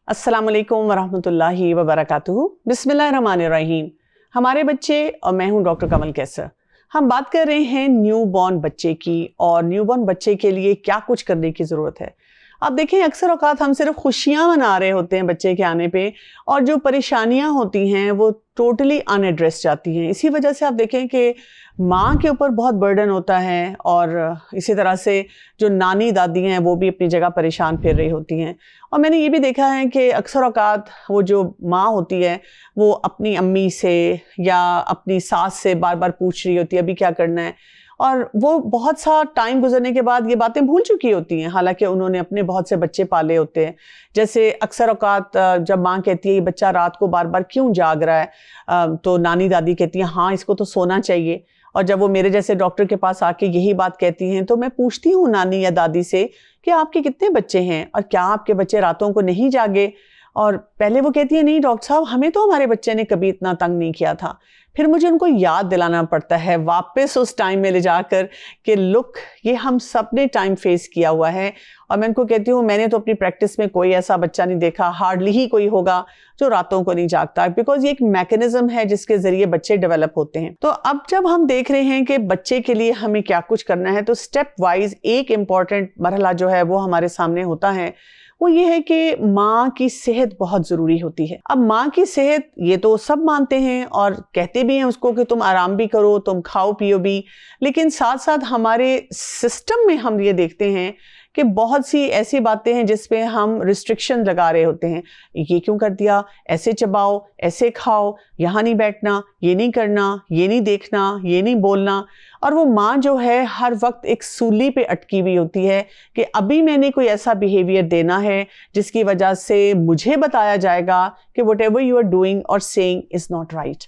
अस्सलामुअलैकुम वरहमतुल्लाहि वबरकातुहू। बिस्मिल्लाहिर्रहमानिर्रहीम। हमारे बच्चे और मैं हूं डॉक्टर कमल कैसर। हम बात कर रहे हैं न्यूबॉर्न बच्चे की और न्यूबॉर्न बच्चे के लिए क्या कुछ करने की ज़रूरत है। अब देखें, अक्सर औक़ात हम सिर्फ खुशियाँ मना रहे होते हैं बच्चे के आने पे, और जो परेशानियाँ होती हैं वो टोटली अनएड्रेस जाती हैं। इसी वजह से आप देखें कि माँ के ऊपर बहुत बर्डन होता है, और इसी तरह से जो नानी दादी हैं वो भी अपनी जगह परेशान फिर रही होती हैं। और मैंने ये भी देखा है कि अक्सर औक़ात वो जो माँ होती है वो अपनी अम्मी से या अपनी सास से बार बार पूछ रही होती है अभी क्या करना है, और वो बहुत सा टाइम गुजरने के बाद ये बातें भूल चुकी होती हैं, हालांकि उन्होंने अपने बहुत से बच्चे पाले होते हैं। जैसे अक्सर औक़ात जब माँ कहती है ये बच्चा रात को बार बार क्यों जाग रहा है, तो नानी दादी कहती है हाँ इसको तो सोना चाहिए। और जब वो मेरे जैसे डॉक्टर के पास आके यही बात कहती हैं तो मैं पूछती हूँ नानी या दादी से कि आपके कितने बच्चे हैं और क्या आपके बच्चे रातों को नहीं जागे। और पहले वो कहती है नहीं डॉक्टर साहब, हमें तो हमारे बच्चे ने कभी इतना तंग नहीं किया था। फिर मुझे उनको याद दिलाना पड़ता है वापस उस टाइम में ले जाकर कि लुक, ये हम सब ने टाइम फेस किया हुआ है। और मैं उनको कहती हूँ मैंने तो अपनी प्रैक्टिस में कोई ऐसा बच्चा नहीं देखा, हार्डली ही कोई होगा जो रातों को नहीं जागता, बिकॉज ये एक मैकेनिज्म है जिसके जरिए बच्चे डेवलप होते हैं। तो अब जब हम देख रहे हैं कि बच्चे के लिए हमें क्या कुछ करना है, तो स्टेप वाइज एक इम्पॉर्टेंट मरहला जो है वो हमारे सामने होता है। वो ये है कि माँ की सेहत बहुत ज़रूरी होती है। अब माँ की सेहत ये तो सब मानते हैं और कहते भी हैं उसको कि तुम आराम भी करो, तुम खाओ पियो भी, लेकिन साथ साथ हमारे सिस्टम में हम ये देखते हैं कि बहुत सी ऐसी बातें हैं जिसपे हम रिस्ट्रिक्शन लगा रहे होते हैं। ये क्यों कर दिया, ऐसे चबाओ, ऐसे खाओ, यहाँ नहीं बैठना, ये नहीं करना, ये नहीं देखना, ये नहीं बोलना। और वो माँ जो है हर वक्त एक सूली पे अटकी हुई होती है कि अभी मैंने कोई ऐसा बिहेवियर देना है जिसकी वजह से मुझे बताया जाएगा कि व्हाटएवर यू आर डूइंग और सेइंग इज़ नॉट राइट,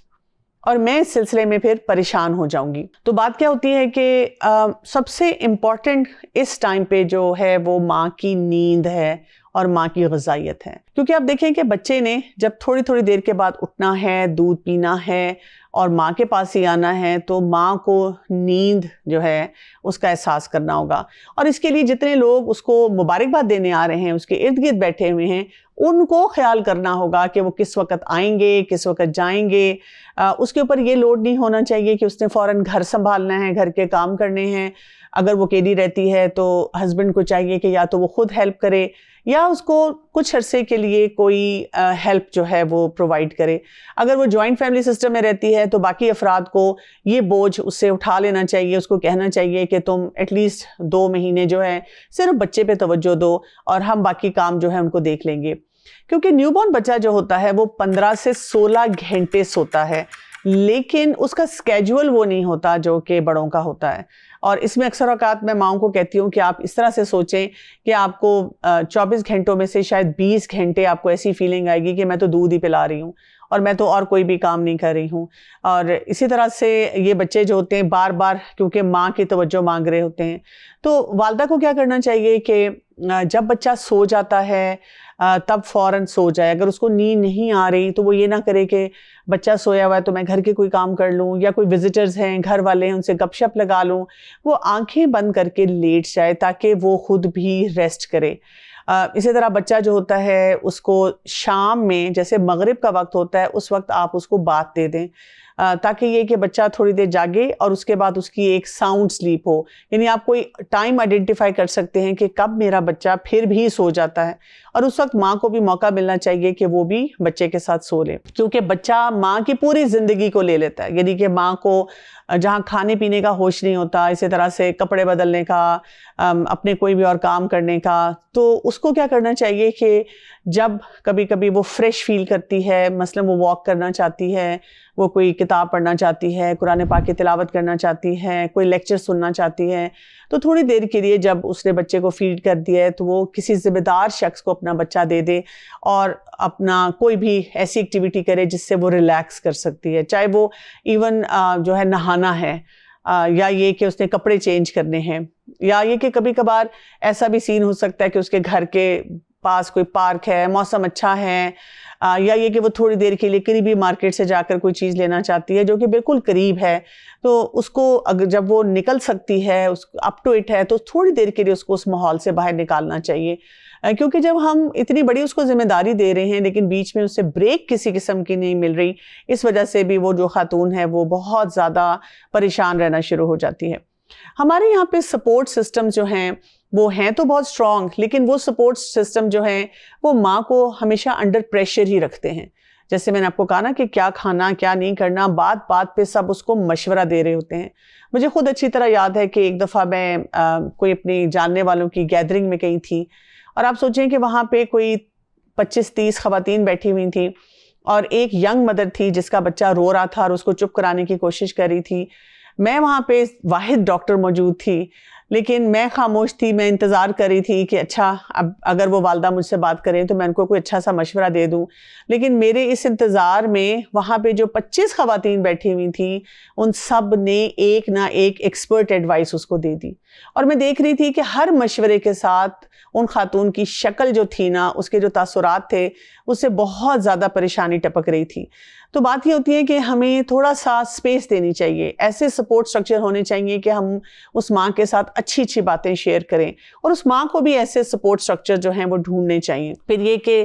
और मैं इस सिलसिले में फिर परेशान हो जाऊंगी। तो बात क्या होती है कि सबसे इम्पॉर्टेंट इस टाइम पे जो है वो माँ की नींद है और माँ की ग़िज़ाइयत है। क्योंकि आप देखें कि बच्चे ने जब थोड़ी थोड़ी देर के बाद उठना है, दूध पीना है और माँ के पास ही आना है, तो माँ को नींद जो है उसका एहसास करना होगा। और इसके लिए जितने लोग उसको मुबारकबाद देने आ रहे हैं, उसके इर्द गिर्द बैठे हुए हैं, उनको ख्याल करना होगा कि वो किस वक्त आएंगे, किस वक्त जाएंगे। उसके ऊपर ये लोड नहीं होना चाहिए कि उसने फ़ौरन घर संभालना है, घर के काम करने हैं। अगर वो अकेली रहती है तो हस्बैंड को चाहिए कि या तो वो खुद हेल्प करे या उसको कुछ अरसे के लिए कोई हेल्प जो है वो प्रोवाइड करे। अगर वो जॉइंट फैमिली सिस्टम में रहती है तो बाकी अफराद को ये बोझ उससे उठा लेना चाहिए। उसको कहना चाहिए कि तुम एटलीस्ट 2 महीने जो है सिर्फ बच्चे पे तवज्जो दो और हम बाकी काम जो है उनको देख लेंगे। क्योंकि न्यूबॉर्न बच्चा जो होता है वो 15 से 16 घंटे सोता है, लेकिन उसका स्केड्यूल वो नहीं होता जो कि बड़ों का होता है। और इसमें अक्सर औक़ात मैं माँओं को कहती हूँ कि आप इस तरह से सोचें कि आपको 24 घंटों में से शायद 20 घंटे आपको ऐसी फीलिंग आएगी कि मैं तो दूध ही पिला रही हूँ और मैं तो और कोई भी काम नहीं कर रही हूँ। और इसी तरह से ये बच्चे जो होते हैं बार बार क्योंकि माँ की तवज्जो मांग रहे होते हैं, तो वालिदा को क्या करना चाहिए कि जब बच्चा सो जाता है तब फ़ौरन सो जाए। अगर उसको नींद नहीं आ रही तो वो ये ना करे कि बच्चा सोया हुआ है तो मैं घर के कोई काम कर लूँ, या कोई विजिटर्स हैं, घर वाले हैं, उनसे गपशप लगा लूँ। वो आंखें बंद करके लेट जाए ताकि वो खुद भी रेस्ट करे। इसी तरह बच्चा जो होता है उसको शाम में जैसे मगरिब का वक्त होता है उस वक्त आप उसको बात दे दें, ताकि ये कि बच्चा थोड़ी देर जागे और उसके बाद उसकी एक साउंड स्लीप हो। यानी आप कोई टाइम आइडेंटिफाई कर सकते हैं कि कब मेरा बच्चा फिर भी सो जाता है, और उस वक्त माँ को भी मौका मिलना चाहिए कि वो भी बच्चे के साथ सो ले। क्योंकि बच्चा माँ की पूरी ज़िंदगी को ले लेता है, यानी कि माँ को जहाँ खाने पीने का होश नहीं होता, इसी तरह से कपड़े बदलने का, अपने कोई भी और काम करने का। तो उसको क्या करना चाहिए कि जब कभी कभी वो फ्रेश फील करती है, मसलन वो वॉक करना चाहती है, वो कोई किताब पढ़ना चाहती है, कुरान पाक की तिलावत करना चाहती है, कोई लेक्चर सुनना चाहती है, तो थोड़ी देर के लिए जब उसने बच्चे को फीड कर दिया है तो वो किसी ज़िम्मेदार शख्स को अपना बच्चा दे दे और अपना कोई भी ऐसी एक्टिविटी करे जिससे वो रिलैक्स कर सकती है। चाहे वो इवन जो है नहाना है, या ये कि उसने कपड़े चेंज करने हैं, या ये कि कभी कभार ऐसा भी सीन हो सकता है कि उसके घर के पास कोई पार्क है, मौसम अच्छा है, या ये कि वो थोड़ी देर के लिए करीबी मार्केट से जाकर कोई चीज़ लेना चाहती है जो कि बिल्कुल करीब है, तो उसको अगर जब वो निकल सकती है, उस अप टू इट है, तो थोड़ी देर के लिए उसको उस माहौल से बाहर निकालना चाहिए। क्योंकि जब हम इतनी बड़ी उसको जिम्मेदारी दे रहे हैं लेकिन बीच में उससे ब्रेक किसी किस्म की नहीं मिल रही, इस वजह से भी वो जो खातून है वो बहुत ज़्यादा परेशान रहना शुरू हो जाती है। हमारे यहाँ पे सपोर्ट सिस्टम जो हैं वो हैं तो बहुत स्ट्रॉन्ग, लेकिन वो सपोर्ट सिस्टम जो हैं वो माँ को हमेशा अंडर प्रेशर ही रखते हैं। जैसे मैंने आपको कहा ना कि क्या खाना क्या नहीं करना, बात बात पे सब उसको मशवरा दे रहे होते हैं। मुझे खुद अच्छी तरह याद है कि एक दफ़ा मैं कोई अपनी जानने वालों की गैदरिंग में गई थी और आप सोचें कि वहाँ पे कोई 25-30 ख़वातीन बैठी हुई थी और एक यंग मदर थी जिसका बच्चा रो रहा था और उसको चुप कराने की कोशिश कर रही थी। मैं वहाँ पे वाहिद डॉक्टर मौजूद थी, लेकिन मैं खामोश थी। मैं इंतज़ार कर रही थी कि अच्छा अब अगर वो वालदा मुझसे बात करें तो मैं उनको कोई अच्छा सा मशवरा दे दूं। लेकिन मेरे इस इंतज़ार में वहाँ पे जो 25 ख़वातीन बैठी हुई थी उन सब ने एक ना एक एक्सपर्ट एडवाइस उसको दे दी और मैं देख रही थी कि हर मशवरे के साथ उन खातून की शक्ल जो थी ना, उसके जो तासुरात थे, उससे बहुत ज़्यादा परेशानी टपक रही थी। तो बात ये होती है कि हमें थोड़ा सा स्पेस देनी चाहिए, ऐसे सपोर्ट स्ट्रक्चर होने चाहिए कि हम उस माँ के साथ अच्छी अच्छी बातें शेयर करें और उस माँ को भी ऐसे सपोर्ट स्ट्रक्चर जो हैं वो ढूंढने चाहिए। फिर ये कि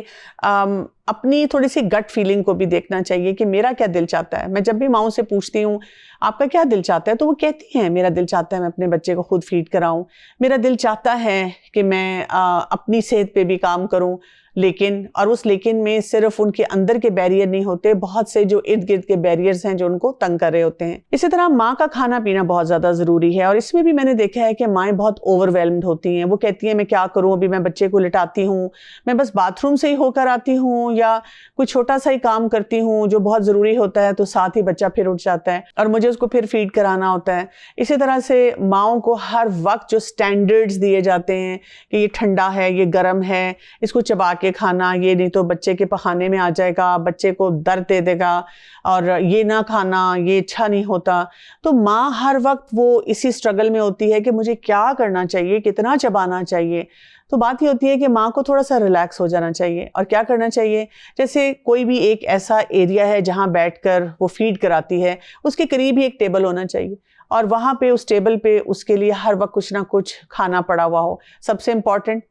अपनी थोड़ी सी गट फीलिंग को भी देखना चाहिए कि मेरा क्या दिल चाहता है। मैं जब भी माँओं से पूछती हूँ आपका क्या दिल चाहता है, तो वो कहती हैं मेरा दिल चाहता है मैं अपने बच्चे को खुद फीड कराऊं, मेरा दिल चाहता है कि मैं अपनी सेहत पे भी काम करूं। लेकिन और उस लेकिन में सिर्फ उनके अंदर के बैरियर नहीं होते, बहुत से जो इर्द गिर्द के बैरियर्स हैं जो उनको तंग कर रहे होते हैं। इसी तरह माँ का खाना पीना बहुत ज़्यादा ज़रूरी है और इसमें भी मैंने देखा है कि माएँ बहुत ओवरवेल्म्ड होती हैं। वो कहती हैं मैं क्या करूँ, अभी मैं बच्चे को लिटाती हूँ, मैं बस बाथरूम से ही होकर आती हूँ या कोई छोटा सा ही काम करती हूँ जो बहुत ज़रूरी होता है, तो साथ ही बच्चा फिर उठ जाता है और मुझे उसको फिर फीड कराना होता है। इसी तरह से माँओं को हर वक्त जो स्टैंडर्ड्स दिए जाते हैं कि ये ठंडा है, ये गर्म है, इसको चबा के खाना, ये नहीं तो बच्चे के पखाने में आ जाएगा, बच्चे को दर्द दे देगा, और ये ना खाना, ये अच्छा नहीं होता। तो माँ हर वक्त वो इसी स्ट्रगल में होती है कि मुझे क्या करना चाहिए, कितना चबाना चाहिए। तो बात ये होती है कि माँ को थोड़ा सा रिलैक्स हो जाना चाहिए और क्या करना चाहिए, जैसे कोई भी एक ऐसा एरिया है जहाँ बैठकर वो फीड कराती है, उसके करीब ही एक टेबल होना चाहिए और वहाँ पे उस टेबल पे उसके लिए हर वक्त कुछ ना कुछ खाना पड़ा हुआ हो। सबसे इम्पॉर्टेंट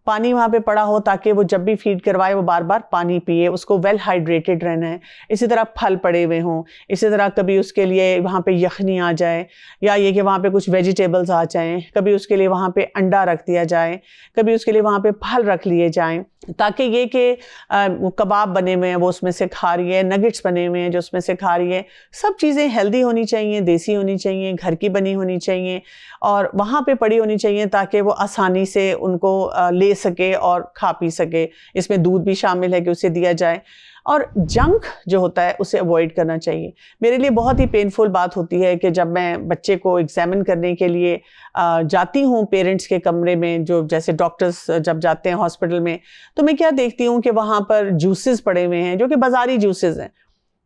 पानी वहाँ पे पड़ा हो ताकि वो जब भी फीड करवाए वो बार बार पानी पिए, उसको वेल हाइड्रेटेड रहना है। इसी तरह फल पड़े हुए हों, इसी तरह कभी उसके लिए वहाँ पे यखनी आ जाए या ये कि वहाँ पे कुछ वेजिटेबल्स आ जाएं, कभी उसके लिए वहाँ पे अंडा रख दिया जाए, कभी उसके लिए वहाँ पे फल रख लिए जाएं, ताकि ये कि वो कबाब बने हुए हैं वो उसमें से खा रही है, नगेट्स बने हुए हैं जो उसमें से खा रही है। सब चीज़ें हेल्दी होनी चाहिए, देसी होनी चाहिए, घर की बनी होनी चाहिए और वहाँ पे पड़ी होनी चाहिए ताकि वो आसानी से उनको ले सके और खा पी सके। इसमें दूध भी शामिल है कि उसे दिया जाए और जंक जो होता है उसे अवॉइड करना चाहिए। मेरे लिए बहुत ही पेनफुल बात होती है कि जब मैं बच्चे को एग्जामिन करने के लिए जाती हूँ पेरेंट्स के कमरे में, जो जैसे डॉक्टर्स जब जाते हैं हॉस्पिटल में, तो मैं क्या देखती हूँ कि वहाँ पर जूसेस पड़े हुए हैं जो कि बाज़ारी जूसेस हैं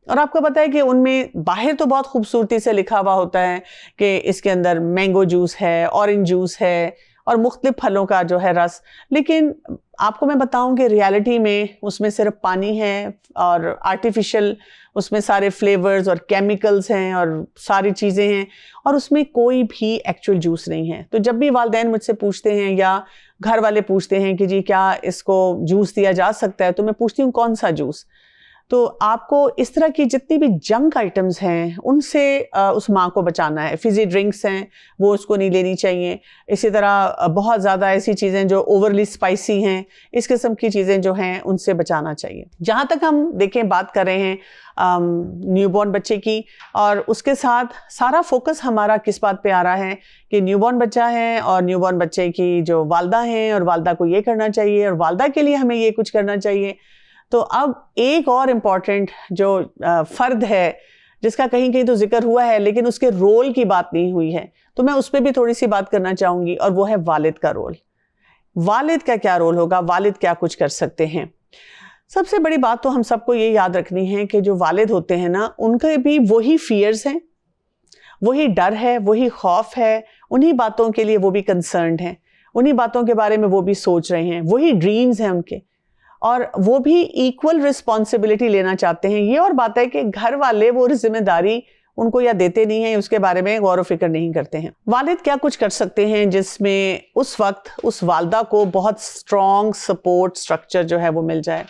और आपको पता है कि उनमें बाहर तो बहुत खूबसूरती से लिखा हुआ होता है कि इसके अंदर मैंगो जूस है, ऑरेंज जूस है और मुख्तलिफ फलों का जो है रस, लेकिन आपको मैं बताऊं कि रियलिटी में उसमें सिर्फ पानी है और आर्टिफिशियल उसमें सारे फ्लेवर्स और केमिकल्स हैं और सारी चीज़ें हैं और उसमें कोई भी एक्चुअल जूस नहीं है। तो जब भी वालिदैन मुझसे पूछते हैं या घर वाले पूछते हैं कि जी क्या इसको जूस दिया जा सकता है, तो मैं पूछती हूँ कौन सा जूस। तो आपको इस तरह की जितनी भी जंक आइटम्स हैं उनसे उस माँ को बचाना है। फिजी ड्रिंक्स हैं वो उसको नहीं लेनी चाहिए। इसी तरह बहुत ज़्यादा ऐसी चीज़ें जो ओवरली स्पाइसी हैं, इस किस्म की चीज़ें जो हैं उनसे बचाना चाहिए। जहाँ तक हम देखें बात कर रहे हैं न्यूबॉर्न बच्चे की, और उसके साथ सारा फोकस हमारा किस बात पे आ रहा है कि न्यूबॉर्न बच्चा है और न्यूबॉर्न बच्चे की जो वालदा हैं और वालदा को ये करना चाहिए और वालदा के लिए हमें ये कुछ करना चाहिए। तो अब एक और इम्पॉर्टेंट जो फ़र्द है जिसका कहीं कहीं तो जिक्र हुआ है लेकिन उसके रोल की बात नहीं हुई है, तो मैं उस पर भी थोड़ी सी बात करना चाहूँगी और वो है वालिद का रोल। वालिद का क्या रोल होगा, वालिद क्या कुछ कर सकते हैं। सबसे बड़ी बात तो हम सबको ये याद रखनी है कि जो वालिद होते हैं ना, उनके भी वही फियर्स हैं, वही डर है, वही खौफ है, उन्हीं बातों के लिए वो भी कंसर्न्ड हैं, उन्हीं बातों के बारे में वो भी सोच रहे हैं, वही ड्रीम्स हैं उनके, और वो भी इक्वल रिस्पॉन्सिबिलिटी लेना चाहते हैं। ये और बात है कि घर वाले वो जिम्मेदारी उनको या देते नहीं हैं, उसके बारे में गौर व फिक्र नहीं करते हैं। वालिद क्या कुछ कर सकते हैं जिसमें उस वक्त उस वालदा को बहुत स्ट्रॉन्ग सपोर्ट स्ट्रक्चर जो है वो मिल जाए?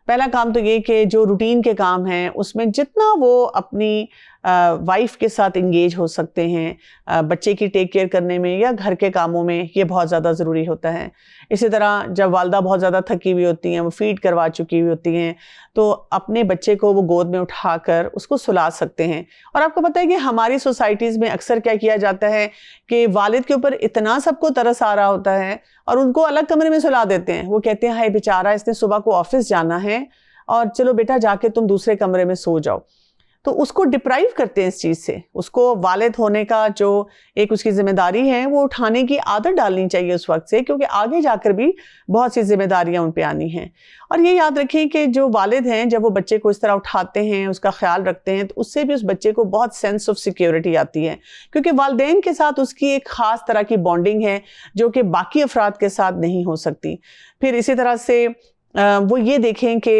पहला काम तो ये कि जो रूटीन के काम हैं उसमें जितना वो अपनी वाइफ के साथ इंगेज हो सकते हैं, बच्चे की टेक केयर करने में या घर के कामों में, ये बहुत ज़्यादा ज़रूरी होता है। इसी तरह जब वालदा बहुत ज़्यादा थकी हुई होती हैं, वो फीड करवा चुकी हुई होती हैं, तो अपने बच्चे को वो गोद में उठाकर उसको सुला सकते हैं। और आपको पता है कि हमारी सोसाइटीज़ में अक्सर क्या किया जाता है कि वालिद के ऊपर इतना सबको तरस आ रहा होता है और उनको अलग कमरे में सुला देते हैं। वो कहते हैं हाय बेचारा, इसने सुबह को ऑफिस जाना है और चलो बेटा जाके तुम दूसरे कमरे में सो जाओ। तो उसको डिप्राइव करते हैं इस चीज़ से। उसको वालिद होने का जो एक उसकी जिम्मेदारी है वो उठाने की आदत डालनी चाहिए उस वक्त से, क्योंकि आगे जाकर भी बहुत सी जिम्मेदारियां उन पे आनी हैं। और ये याद रखें कि जो वालिद हैं जब वो बच्चे को इस तरह उठाते हैं, उसका ख्याल रखते हैं, तो उससे भी उस बच्चे को बहुत सेंस ऑफ सिक्योरिटी आती है, क्योंकि वालिदैन के साथ उसकी एक ख़ास तरह की बॉन्डिंग है जो कि बाकी अफराद के साथ नहीं हो सकती। फिर इसी तरह से वो ये देखें कि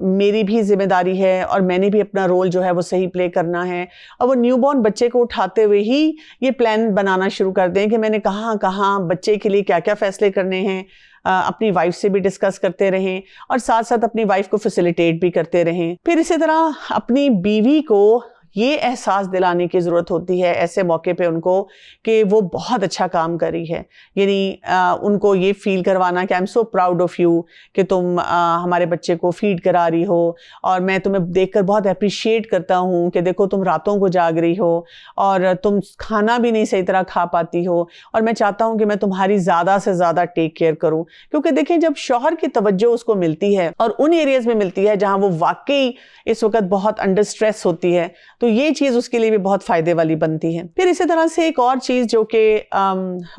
मेरी भी जिम्मेदारी है और मैंने भी अपना रोल जो है वो सही प्ले करना है। और वो न्यूबॉर्न बच्चे को उठाते हुए ही ये प्लान बनाना शुरू कर दें कि मैंने कहाँ कहाँ बच्चे के लिए क्या क्या फ़ैसले करने हैं। अपनी वाइफ से भी डिस्कस करते रहें और साथ साथ अपनी वाइफ को फैसिलिटेट भी करते रहें। फिर इसी तरह अपनी बीवी को ये एहसास दिलाने की ज़रूरत होती है ऐसे मौके पे उनको कि वो बहुत अच्छा काम कर रही है। यानी उनको ये फील करवाना कि I am so proud of you कि तुम हमारे बच्चे को फीड करा रही हो और मैं तुम्हें देखकर बहुत अप्रिशिएट करता हूँ कि देखो तुम रातों को जाग रही हो और तुम खाना भी नहीं सही तरह खा पाती हो और मैं चाहता हूँ कि मैं तुम्हारी ज़्यादा से ज़्यादा टेक केयर करूँ। क्योंकि देखें जब शौहर की तवज्जो उसको मिलती है और उन एरियाज़ में मिलती है जहाँ वो वाकई इस वक्त बहुत अंडर स्ट्रेस होती है, तो ये चीज़ उसके लिए भी बहुत फ़ायदे वाली बनती है। फिर इसी तरह से एक और चीज़ जो कि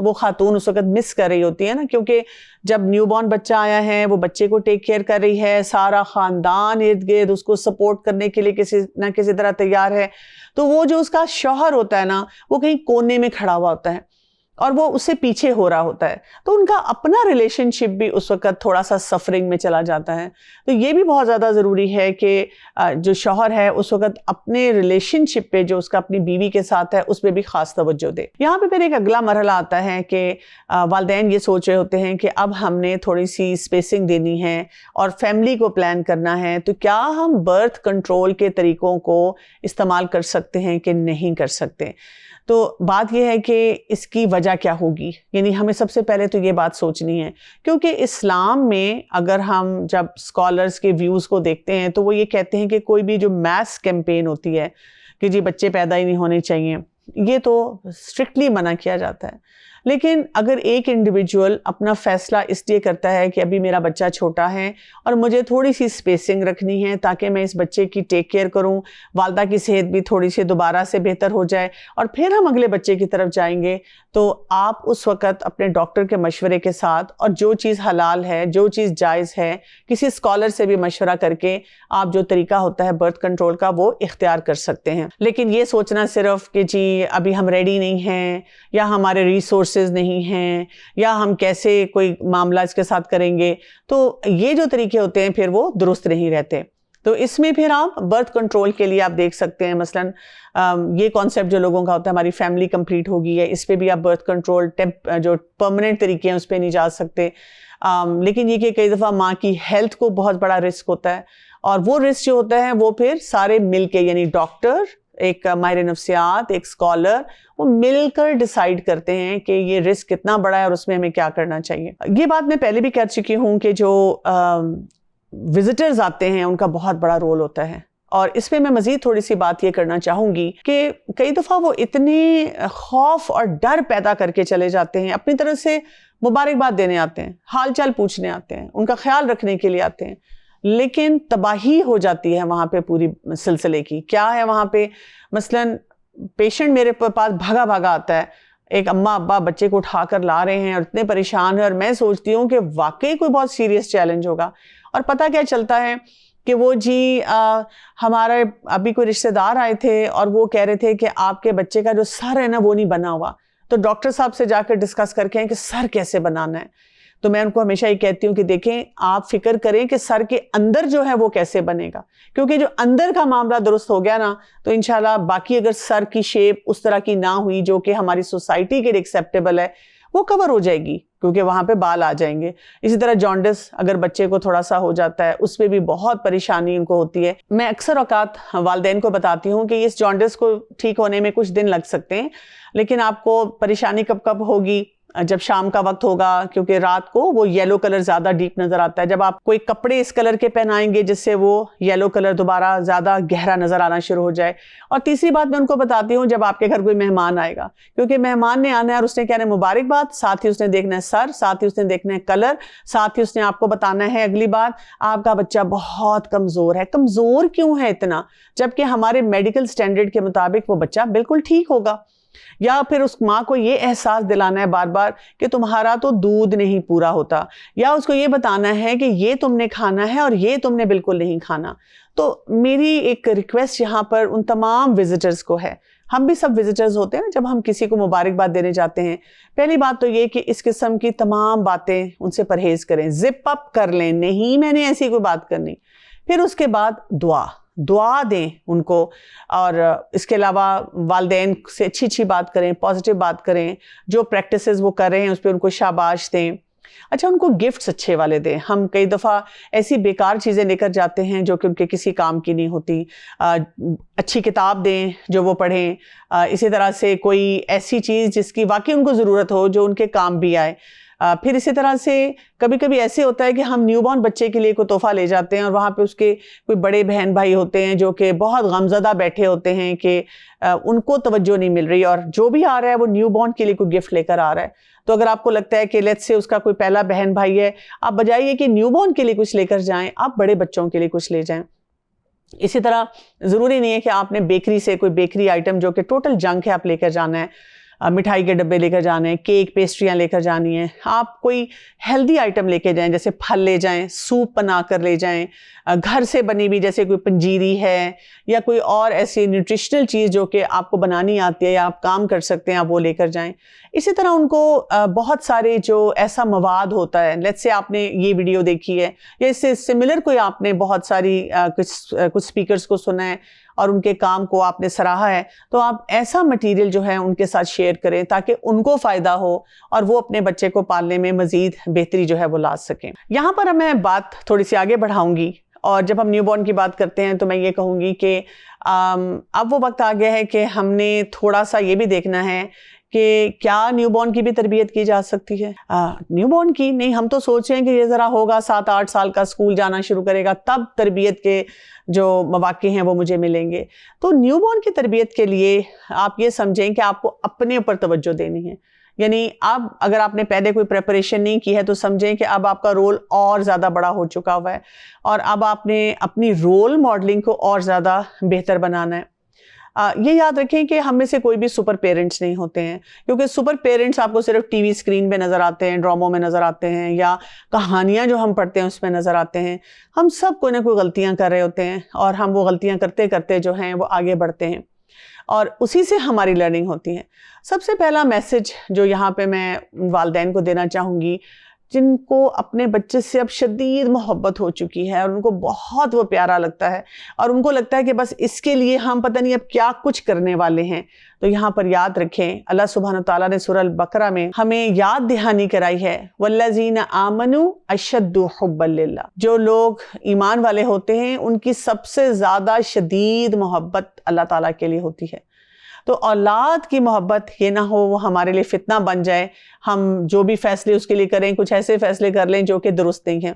वो खातून उस वक्त मिस कर रही होती है ना, क्योंकि जब न्यूबॉर्न बच्चा आया है वो बच्चे को टेक केयर कर रही है, सारा ख़ानदान इर्द गिर्द उसको सपोर्ट करने के लिए किसी न किसी तरह तैयार है, तो वो जो उसका शौहर होता है ना वो कहीं कोने में खड़ा हुआ होता है और वो उससे पीछे हो रहा होता है, तो उनका अपना रिलेशनशिप भी उस वक्त थोड़ा सा सफरिंग में चला जाता है। तो ये भी बहुत ज़्यादा ज़रूरी है कि जो शौहर है उस वक्त अपने रिलेशनशिप पे जो उसका अपनी बीवी के साथ है उस पर भी ख़ास तवज्जो दे। यहाँ पे फिर एक अगला मरहला आता है कि वालिदैन ये सोच रहे होते हैं कि अब हमने थोड़ी सी स्पेसिंग देनी है और फैमिली को प्लान करना है, तो क्या हम बर्थ कंट्रोल के तरीक़ों को इस्तेमाल कर सकते हैं कि नहीं कर सकते। तो बात यह है कि इसकी वजह क्या होगी, यानी हमें सबसे पहले तो ये बात सोचनी है, क्योंकि इस्लाम में अगर हम जब स्कॉलर्स के व्यूज़ को देखते हैं तो वो ये कहते हैं कि कोई भी जो मैस कैंपेन होती है कि जी बच्चे पैदा ही नहीं होने चाहिए, ये तो स्ट्रिक्टली मना किया जाता है। लेकिन अगर एक इंडिविजुअल अपना फ़ैसला इसलिए करता है कि अभी मेरा बच्चा छोटा है और मुझे थोड़ी सी स्पेसिंग रखनी है ताकि मैं इस बच्चे की टेक केयर करूं, वालदा की सेहत भी थोड़ी सी दोबारा से बेहतर हो जाए और फिर हम अगले बच्चे की तरफ जाएंगे, तो आप उस वक़्त अपने डॉक्टर के मशवरे के साथ और जो चीज़ हलाल है, जो चीज़ जायज़ है, किसी स्कॉलर से भी मशवरा करके आप जो तरीका होता है बर्थ कंट्रोल का वो इख्तियार कर सकते हैं। लेकिन ये सोचना सिर्फ कि जी अभी हम रेडी नहीं हैं या हमारे रिसोर्सेज नहीं हैं या हम कैसे कोई मामला इसके साथ करेंगे, तो ये जो तरीके होते हैं फिर वो दुरुस्त नहीं रहते। तो इसमें फिर आप बर्थ कंट्रोल के लिए आप देख सकते हैं मसलन ये कॉन्सेप्ट जो लोगों का होता है हमारी फैमिली कंप्लीट होगी है, इस पे भी आप बर्थ कंट्रोल जो परमानेंट तरीके हैं उस पर नहीं जा सकते। लेकिन ये कि कई दफ़ा माँ की हेल्थ को बहुत बड़ा रिस्क होता है और वो रिस्क जो होता है वो फिर सारे मिल के, यानी डॉक्टर, एक माहिर नफ्सियात, एक स्कॉलर, वो मिलकर डिसाइड करते हैं कि ये रिस्क कितना बड़ा है और उसमें हमें क्या करना चाहिए। ये बात मैं पहले भी कह चुकी हूँ कि जो विजिटर्स आते हैं उनका बहुत बड़ा रोल होता है और इस पे मैं मज़ीद थोड़ी सी बात ये करना चाहूँगी कि कई दफ़ा वो इतने खौफ और डर पैदा करके चले जाते हैं, अपनी तरफ से मुबारकबाद देने आते हैं, हाल चाल पूछने आते हैं, उनका ख्याल रखने के लिए आते हैं, लेकिन तबाही हो जाती है वहाँ पे पूरी सिलसिले की। क्या है वहाँ पे, मसलन पेशेंट मेरे पास भागा भागा आता है, एक अम्मा अब्बा बच्चे को उठाकर ला रहे हैं और इतने परेशान है और मैं सोचती हूँ कि वाकई कोई बहुत सीरियस चैलेंज होगा। और पता क्या चलता है कि वो जी हमारे अभी कोई रिश्तेदार आए थे और वो कह रहे थे कि आपके बच्चे का जो सर है ना वो नहीं बना हुआ, तो डॉक्टर साहब से जाकर डिस्कस करके हैं कि सर कैसे बनाना है। तो मैं उनको हमेशा ये कहती हूँ कि देखें, आप फिक्र करें कि सर के अंदर जो है वो कैसे बनेगा, क्योंकि जो अंदर का मामला दुरुस्त हो गया ना, तो इंशाल्लाह बाकी अगर सर की शेप उस तरह की ना हुई जो कि हमारी सोसाइटी के लिए एक्सेप्टेबल है, वो कवर हो जाएगी, क्योंकि वहां पे बाल आ जाएंगे। इसी तरह जॉन्डिस अगर बच्चे को थोड़ा सा हो जाता है, उसमें भी बहुत परेशानी उनको होती है। मैं अक्सर औकात वालिदैन को बताती हूँ कि इस जॉन्डिस को ठीक होने में कुछ दिन लग सकते हैं, लेकिन आपको परेशानी कब कब होगी, जब शाम का वक्त होगा, क्योंकि रात को वो येलो कलर ज्यादा डीप नजर आता है। जब आप कोई कपड़े इस कलर के पहनाएंगे जिससे वो येलो कलर दोबारा ज्यादा गहरा नजर आना शुरू हो जाए। और तीसरी बात मैं उनको बताती हूँ, जब आपके घर कोई मेहमान आएगा, क्योंकि मेहमान ने आना है और उसने कहना है मुबारकबाद, साथ ही उसने देखना है सर, साथ ही उसने देखना है कलर, साथ ही उसने आपको बताना है अगली बार आपका बच्चा बहुत कमजोर है। कमजोर क्यों है इतना, जबकि हमारे मेडिकल स्टैंडर्ड के मुताबिक वो बच्चा बिल्कुल ठीक होगा। या फिर उस माँ को ये एहसास दिलाना है बार बार कि तुम्हारा तो दूध नहीं पूरा होता, या उसको ये बताना है कि ये तुमने खाना है और ये तुमने बिल्कुल नहीं खाना। तो मेरी एक रिक्वेस्ट यहाँ पर उन तमाम विजिटर्स को है, हम भी सब विजिटर्स होते हैं ना, जब हम किसी को मुबारकबाद देने जाते हैं, पहली बात तो ये कि इस किस्म की तमाम बातें उनसे परहेज करें, जिप अप कर लें, नहीं मैंने ऐसी कोई बात करनी। फिर उसके बाद दुआ दें उनको, और इसके अलावा वालिदैन से अच्छी अच्छी बात करें, पॉजिटिव बात करें, जो प्रैक्टिसेस वो कर रहे हैं उस पर उनको शाबाश दें। अच्छा, उनको गिफ्ट्स अच्छे वाले दें। हम कई दफ़ा ऐसी बेकार चीज़ें लेकर जाते हैं जो कि उनके किसी काम की नहीं होती। अच्छी किताब दें जो वो पढ़ें, इसी तरह से कोई ऐसी चीज़ जिसकी वाकई उनको ज़रूरत हो, जो उनके काम भी आए। फिर इसी तरह से कभी कभी ऐसे होता है कि हम न्यूबॉर्न बच्चे के लिए कोई तोहफा ले जाते हैं और वहाँ पे उसके कोई बड़े बहन भाई होते हैं जो कि बहुत गमज़दा बैठे होते हैं कि उनको तवज्जो नहीं मिल रही, और जो भी आ रहा है वो न्यूबॉर्न के लिए कोई गिफ्ट लेकर आ रहा है। तो अगर आपको लगता है कि लेट्स से उसका कोई पहला बहन भाई है, आप बजाय कि न्यूबॉर्न के लिए कुछ लेकर जाएं, आप बड़े बच्चों के लिए कुछ ले जाएं। इसी तरह ज़रूरी नहीं है कि आपने बेकरी से कोई बेकरी आइटम जो कि टोटल जंक है आप लेकर जाना है। मिठाई के डब्बे लेकर जाने हैं, केक पेस्ट्रियाँ लेकर जानी है। आप कोई हेल्दी आइटम लेके जाएं, जैसे फल ले जाएं, सूप बना कर ले जाएं, घर से बनी हुई जैसे कोई पंजीरी है या कोई और ऐसी न्यूट्रिशनल चीज़ जो कि आपको बनानी आती है या आप काम कर सकते हैं, आप वो लेकर जाएं। इसी तरह उनको बहुत सारे जो ऐसा मवाद होता है, लेट्स से आपने ये वीडियो देखी है या इससे सिमिलर कोई आपने बहुत सारी कुछ स्पीकर्स को सुना है और उनके काम को आपने सराहा है, तो आप ऐसा मटेरियल जो है उनके साथ शेयर करें ताकि उनको फ़ायदा हो और वो अपने बच्चे को पालने में मज़ीद बेहतरी जो है वो ला सकें। यहाँ पर मैं बात थोड़ी सी आगे बढ़ाऊंगी, और जब हम न्यूबॉर्न की बात करते हैं तो मैं ये कहूँगी कि अब वो वक्त आ गया है कि हमने थोड़ा सा ये भी देखना है कि क्या न्यूबॉर्न की भी तरबियत की जा सकती है। न्यूबॉर्न की नहीं, हम तो सोच रहे हैं कि ये ज़रा होगा 7-8 साल का, स्कूल जाना शुरू करेगा, तब तरबियत के जो मौक़े हैं वो मुझे मिलेंगे। तो न्यूबॉर्न की तरबियत के लिए आप ये समझें कि आपको अपने ऊपर तवज्जो देनी है। यानी अब अगर आपने पहले कोई प्रेपरेशन नहीं की है तो समझें कि अब आपका रोल और ज़्यादा बड़ा हो चुका हुआ है और अब आपने अपनी रोल मॉडलिंग को और ज़्यादा बेहतर बनाना है। ये याद रखें कि हम में से कोई भी सुपर पेरेंट्स नहीं होते हैं, क्योंकि सुपर पेरेंट्स आपको सिर्फ टीवी स्क्रीन पे नज़र आते हैं, ड्रामों में नज़र आते हैं या कहानियाँ जो हम पढ़ते हैं उसमें नज़र आते हैं। हम सब कोई ना कोई गलतियाँ कर रहे होते हैं और हम वो गलतियाँ करते करते जो हैं वो आगे बढ़ते हैं और उसी से हमारी लर्निंग होती है। सबसे पहला मैसेज जो यहाँ पे मैं वालिदैन को देना चाहूँगी, जिनको अपने बच्चे से अब शदीद मोहब्बत हो चुकी है और उनको बहुत वो प्यारा लगता है और उनको लगता है कि बस इसके लिए हम पता नहीं अब क्या कुछ करने वाले हैं, तो यहाँ पर याद रखें, अल्लाह सुब्हान तआला ने सूरह अल-बकरा में हमें याद दहानी कराई है, वल्लज़ीना आमनू अशद्दु हुब्बन लिल्लाह। जो लोग ईमान वाले होते हैं उनकी सबसे ज़्यादा शदीद मोहब्बत अल्लाह ताला के लिए होती है। तो औलाद की मोहब्बत ये ना हो वो हमारे लिए फितना बन जाए, हम जो भी फैसले उसके लिए करें कुछ ऐसे फैसले कर लें जो कि दुरुस्त नहीं हैं।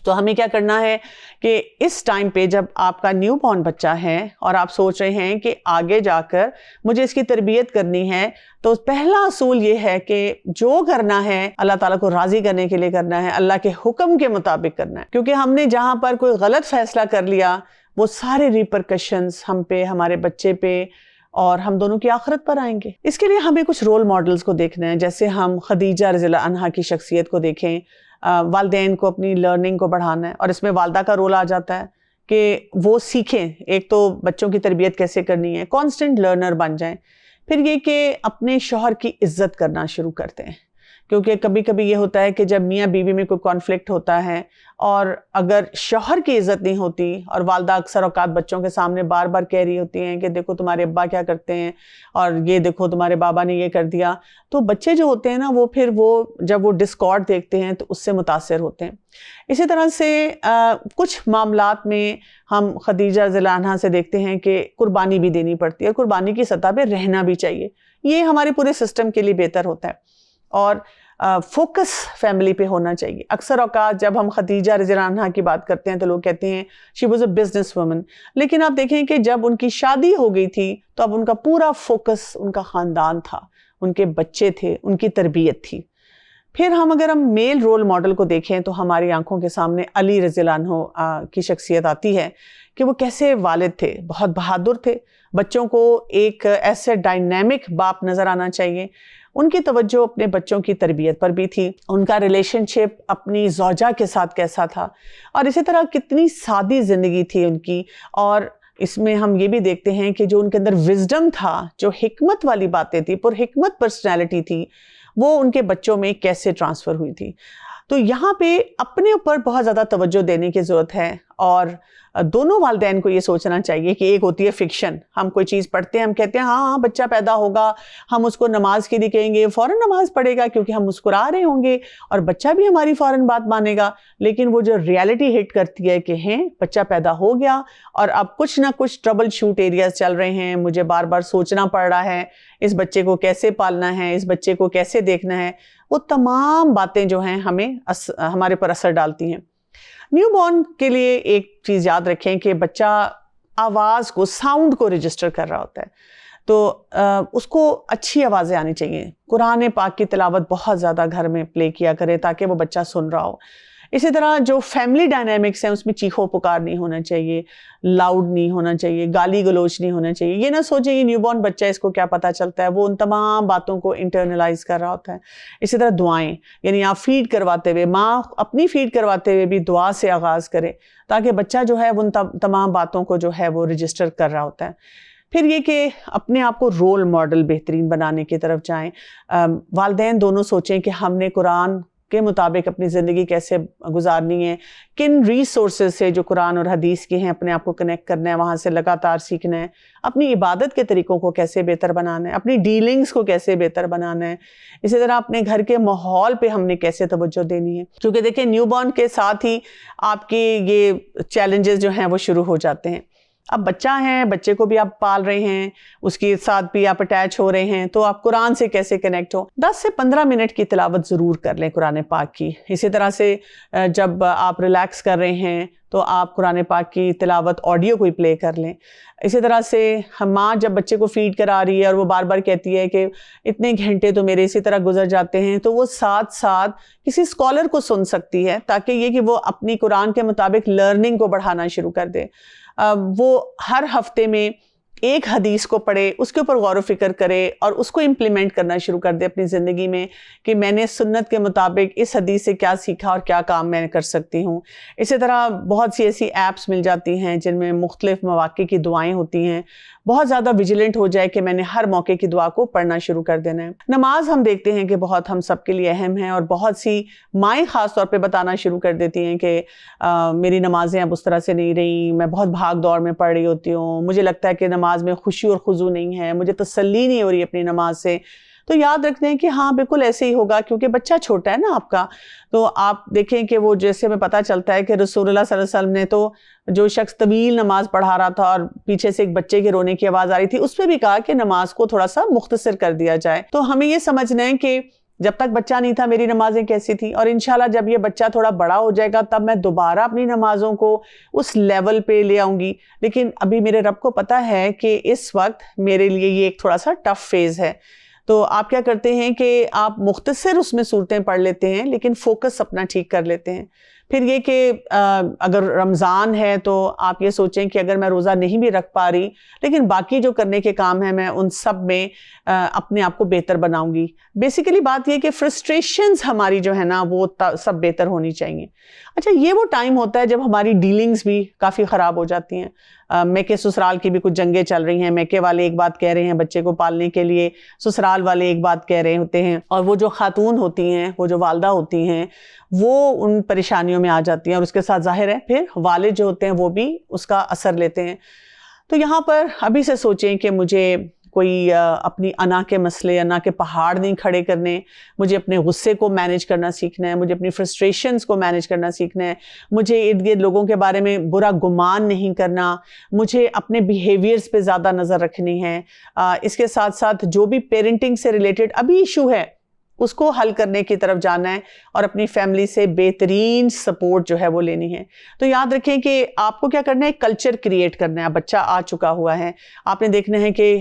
तो हमें क्या करना है कि इस टाइम पे जब आपका न्यू बॉर्न बच्चा है और आप सोच रहे हैं कि आगे जाकर मुझे इसकी तरबियत करनी है, तो पहला असूल ये है कि जो करना है अल्लाह ताला को राज़ी करने के लिए करना है, अल्लाह के हुक्म के मुताबिक करना है। क्योंकि हमने जहाँ पर कोई गलत फैसला कर लिया वो सारे रिपरकशंस हम पे, हमारे बच्चे पे और हम दोनों की आखिरत पर आएंगे। इसके लिए हमें कुछ रोल मॉडल्स को देखना है, जैसे हम खदीजा रज़ियल्लाहु अन्हा की शख्सियत को देखें। वालिदैन को अपनी लर्निंग को बढ़ाना है और इसमें वालदा का रोल आ जाता है कि वो सीखें, एक तो बच्चों की तरबियत कैसे करनी है, कॉन्स्टेंट लर्नर बन जाएं। फिर ये कि अपने शौहर की इज्जत करना शुरू करते हैं, क्योंकि कभी कभी ये होता है कि जब मियाँ बीवी में कोई कॉन्फ्लिक्ट होता है और अगर शौहर की इज्जत नहीं होती और वालदा अक्सर औकात बच्चों के सामने बार बार कह रही होती हैं कि देखो तुम्हारे अब्बा क्या करते हैं और ये देखो तुम्हारे बाबा ने ये कर दिया, तो बच्चे जो होते हैं ना वो फिर वो जब वो डिस्कॉर्ड देखते हैं तो उससे मुतासिर होते हैं। इसी तरह से कुछ मामलात में हम खदीजा रज़ियल्लाहु अन्हा से देखते हैं कि कुर्बानी भी देनी पड़ती है, कुर्बानी की सतह पे रहना भी चाहिए, ये हमारे पूरे सिस्टम के लिए बेहतर होता है। और फोकस फैमिली पे होना चाहिए। अक्सर औकात जब हम खदीजा रज़ियल्लाहु अन्हा की बात करते हैं तो लोग कहते हैं she was a business woman, लेकिन आप देखें कि जब उनकी शादी हो गई थी तो अब उनका पूरा फोकस उनका ख़ानदान था, उनके बच्चे थे, उनकी तरबियत थी। फिर अगर हम मेल रोल मॉडल को देखें तो हमारी आंखों के सामने अली रज़ियल्लाहु अन्हु की शख्सियत आती है कि वो कैसे वालिद थे, बहुत बहादुर थे। बच्चों को एक ऐसे डायनेमिक बाप नज़र आना चाहिए। उनकी तवज्जो अपने बच्चों की तरबियत पर भी थी, उनका रिलेशनशिप अपनी ज़ौजा के साथ कैसा था, और इसी तरह कितनी सादी ज़िंदगी थी उनकी। और इसमें हम ये भी देखते हैं कि जो उनके अंदर विजडम था, जो हिकमत वाली बातें थी, पुरहिकमत पर्सनैलिटी थी, वो उनके बच्चों में कैसे ट्रांसफ़र हुई थी। तो यहाँ पे अपने ऊपर बहुत ज़्यादा तवज्जो देने की ज़रूरत है। और दोनों वालिदैन को ये सोचना चाहिए कि एक होती है फिक्शन, हम कोई चीज़ पढ़ते हैं, हम कहते हैं हाँ हाँ बच्चा पैदा होगा, हम उसको नमाज के लिए कहेंगे, फ़ौरन नमाज पढ़ेगा क्योंकि हम मुस्कुरा रहे होंगे और बच्चा भी हमारी फ़ौरन बात मानेगा। लेकिन वो जो रियलिटी हिट करती है कि हैं बच्चा पैदा हो गया और अब कुछ ना कुछ ट्रबल शूट एरियाज चल रहे हैं, मुझे बार बार सोचना पड़ रहा है इस बच्चे को कैसे पालना है, इस बच्चे को कैसे देखना है, वो तमाम बातें जो हैं हमारे पर असर डालती हैं। न्यूबॉर्न के लिए एक चीज़ याद रखें कि बच्चा आवाज़ को, साउंड को रजिस्टर कर रहा होता है, तो उसको अच्छी आवाज़ें आनी चाहिए। कुरान पाक की तिलावत बहुत ज़्यादा घर में प्ले किया करें ताकि वो बच्चा सुन रहा हो। इसी तरह जो फैमिली डायनामिक्स हैं उसमें चीखो पुकार नहीं होना चाहिए, लाउड नहीं होना चाहिए, गाली गलोच नहीं होना चाहिए। ये ना सोचें ये न्यूबॉर्न बच्चा है, इसको क्या पता चलता है, वो उन तमाम बातों को इंटरनलाइज कर रहा होता है। इसी तरह दुआएं, यानी आप फीड करवाते हुए, माँ अपनी फीड करवाते हुए भी दुआ से आगाज़ करे ताकि बच्चा जो है उन तमाम बातों को जो है वो रजिस्टर कर रहा होता है। फिर ये कि अपने आप को रोल मॉडल बेहतरीन बनाने की तरफ जाएं। वालिदैन दोनों सोचें कि हमने कुरान के मुताबिक अपनी ज़िंदगी कैसे गुजारनी है, किन रिसोर्सेज से जो कुरान और हदीस के हैं अपने आप को कनेक्ट करना है, वहाँ से लगातार सीखना है, अपनी इबादत के तरीक़ों को कैसे बेहतर बनाना है, अपनी डीलिंग्स को कैसे बेहतर बनाना है। इसी तरह अपने घर के माहौल पे हमने कैसे तवज्जो देनी है, क्योंकि देखिए न्यूबॉर्न के साथ ही आपके ये चैलेंजेस जो हैं वो शुरू हो जाते हैं। अब बच्चा है, बच्चे को भी आप पाल रहे हैं, उसके साथ भी आप अटैच हो रहे हैं, तो आप कुरान से कैसे कनेक्ट हो। 10 से 15 मिनट की तिलावत ज़रूर कर लें कुरान पाक की। इसी तरह से जब आप रिलैक्स कर रहे हैं तो आप कुरान पाक की तिलावत ऑडियो कोई प्ले कर लें। इसी तरह से माँ जब बच्चे को फीड करा रही है और वो बार बार कहती है कि इतने घंटे तो मेरे इसी तरह गुजर जाते हैं, तो वो साथ साथ किसी स्कॉलर को सुन सकती है ताकि ये कि वो अपनी कुरान के मुताबिक लर्निंग को बढ़ाना शुरू कर दे। वो हर हफ्ते में एक हदीस को पढ़े, उसके ऊपर गौर व फिक्र करे और उसको इम्प्लीमेंट करना शुरू कर दे अपनी ज़िंदगी में कि मैंने सुन्नत के मुताबिक इस हदीस से क्या सीखा और क्या काम मैं कर सकती हूँ। इसी तरह बहुत सी ऐसी ऐप्स मिल जाती हैं जिनमें मुख्तलिफ मौक़े की दुआएं होती हैं। बहुत ज़्यादा विजिलेंट हो जाए कि मैंने हर मौके की दुआ को पढ़ना शुरू कर देना है। नमाज हम देखते हैं कि बहुत हम सब के लिए अहम है और बहुत सी माएँ ख़ास तौर पे बताना शुरू कर देती हैं कि मेरी नमाज़ें अब उस तरह से नहीं रही, मैं बहुत भाग दौड़ में पढ़ रही होती हूँ, मुझे लगता है कि नमाज में खुशी और खुजू नहीं है, मुझे तसल्ली नहीं हो रही अपनी नमाज से। तो याद रखते हैं कि हाँ बिल्कुल ऐसे ही होगा क्योंकि बच्चा छोटा है ना आपका। तो आप देखें कि वो जैसे हमें पता चलता है कि रसूलुल्लाह सल्लल्लाहु अलैहि वसल्लम ने तो जो शख्स तवील नमाज पढ़ा रहा था और पीछे से एक बच्चे के रोने की आवाज़ आ रही थी, उस पर भी कहा कि नमाज को थोड़ा सा मुख्तसर कर दिया जाए। तो हमें ये समझना है कि जब तक बच्चा नहीं था मेरी नमाजें कैसी थी और इंशाल्लाह जब ये बच्चा थोड़ा बड़ा हो जाएगा तब मैं दोबारा अपनी नमाजों को उस लेवल पे ले आऊँगी। लेकिन अभी मेरे रब को पता है कि इस वक्त मेरे लिए ये एक थोड़ा सा टफ फेज़ है। तो आप क्या करते हैं कि आप मुख्तसर उसमें सूरतें पढ़ लेते हैं लेकिन फोकस अपना ठीक कर लेते हैं। फिर ये कि अगर रमज़ान है तो आप ये सोचें कि अगर मैं रोज़ा नहीं भी रख पा रही लेकिन बाकी जो करने के काम हैं मैं उन सब में अपने आप को बेहतर बनाऊंगी। बेसिकली बात ये कि फ्रस्ट्रेशंस हमारी जो है ना वो सब बेहतर होनी चाहिए। अच्छा, ये वो टाइम होता है जब हमारी डीलिंग्स भी काफ़ी ख़राब हो जाती हैं। मैके ससुराल की भी कुछ जंगें चल रही हैं। मैके वाले एक बात कह रहे हैं बच्चे को पालने के लिए, ससुराल वाले एक बात कह रहे होते हैं, और वो जो खातून होती हैं, वो जो वालदा होती हैं, वो उन परेशानियों में आ जाती हैं, और उसके साथ जाहिर है फिर वालिद जो होते हैं वो भी उसका असर लेते हैं। तो यहाँ पर अभी से सोचें कि मुझे कोई अपनी अना के मसले, अना के पहाड़ नहीं खड़े करने, मुझे अपने गुस्से को मैनेज करना सीखना है, मुझे अपनी फ्रस्ट्रेशंस को मैनेज करना सीखना है, मुझे इर्द गिर्द लोगों के बारे में बुरा गुमान नहीं करना, मुझे अपने बिहेवियर्स पे ज़्यादा नज़र रखनी है। इसके साथ साथ जो भी पेरेंटिंग से रिलेटेड अभी इशू है उसको हल करने की तरफ जाना है, और अपनी फैमिली से बेहतरीन सपोर्ट जो है वो लेनी है। तो याद रखें कि आपको क्या करना है, कल्चर क्रिएट करना है। बच्चा आ चुका हुआ है, आपने देखना है कि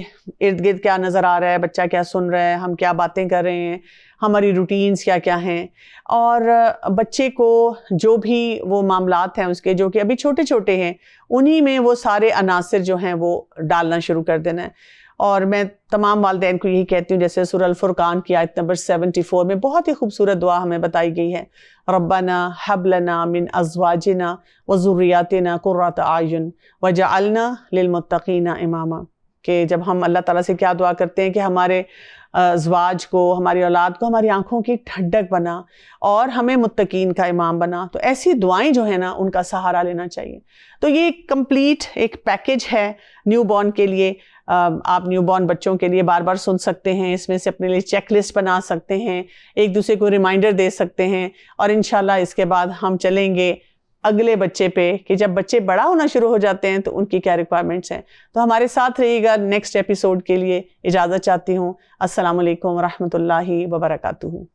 इर्द गिर्द क्या नज़र आ रहा है, बच्चा क्या सुन रहा है, हम क्या बातें कर रहे हैं, हमारी रूटीन्स क्या क्या हैं, और बच्चे को जो भी वो मामलात हैं उसके जो कि अभी छोटे छोटे हैं, उन्हीं में वो सारे अनासिर जो हैं वो डालना शुरू कर देना है। और मैं तमाम वालिदैन को यही कहती हूँ, जैसे सूरह अल फुरकान की आयत नंबर 74 में बहुत ही खूबसूरत दुआ हमें बताई गई है, रब्बना हब लना मिन अज़वाजिना व ज़ुर्रियातिना कुर्रत आयुन वजअलना लिलमुत्तक़ीना इमामा। कि जब हम अल्लाह ताला से क्या दुआ करते हैं कि हमारे अज़वाज को, हमारी औलाद को हमारी आंखों की ठंडक बना और हमें मुत्तकीन का इमाम बना। तो ऐसी दुआएं जो है ना, उनका सहारा लेना चाहिए। तो ये कंप्लीट एक पैकेज है न्यूबॉर्न के लिए। आप न्यूबॉर्न बच्चों के लिए बार बार सुन सकते हैं, इसमें से अपने लिए चेकलिस्ट बना सकते हैं, एक दूसरे को रिमाइंडर दे सकते हैं, और इंशाल्लाह इसके बाद हम चलेंगे अगले बच्चे पे कि जब बच्चे बड़ा होना शुरू हो जाते हैं तो उनकी क्या रिक्वायरमेंट्स हैं। तो हमारे साथ रहिएगा। नेक्स्ट एपिसोड के लिए इजाज़त चाहती हूँ। अस्सलामु अलैकुम व रहमतुल्लाहि व बरकातुहू।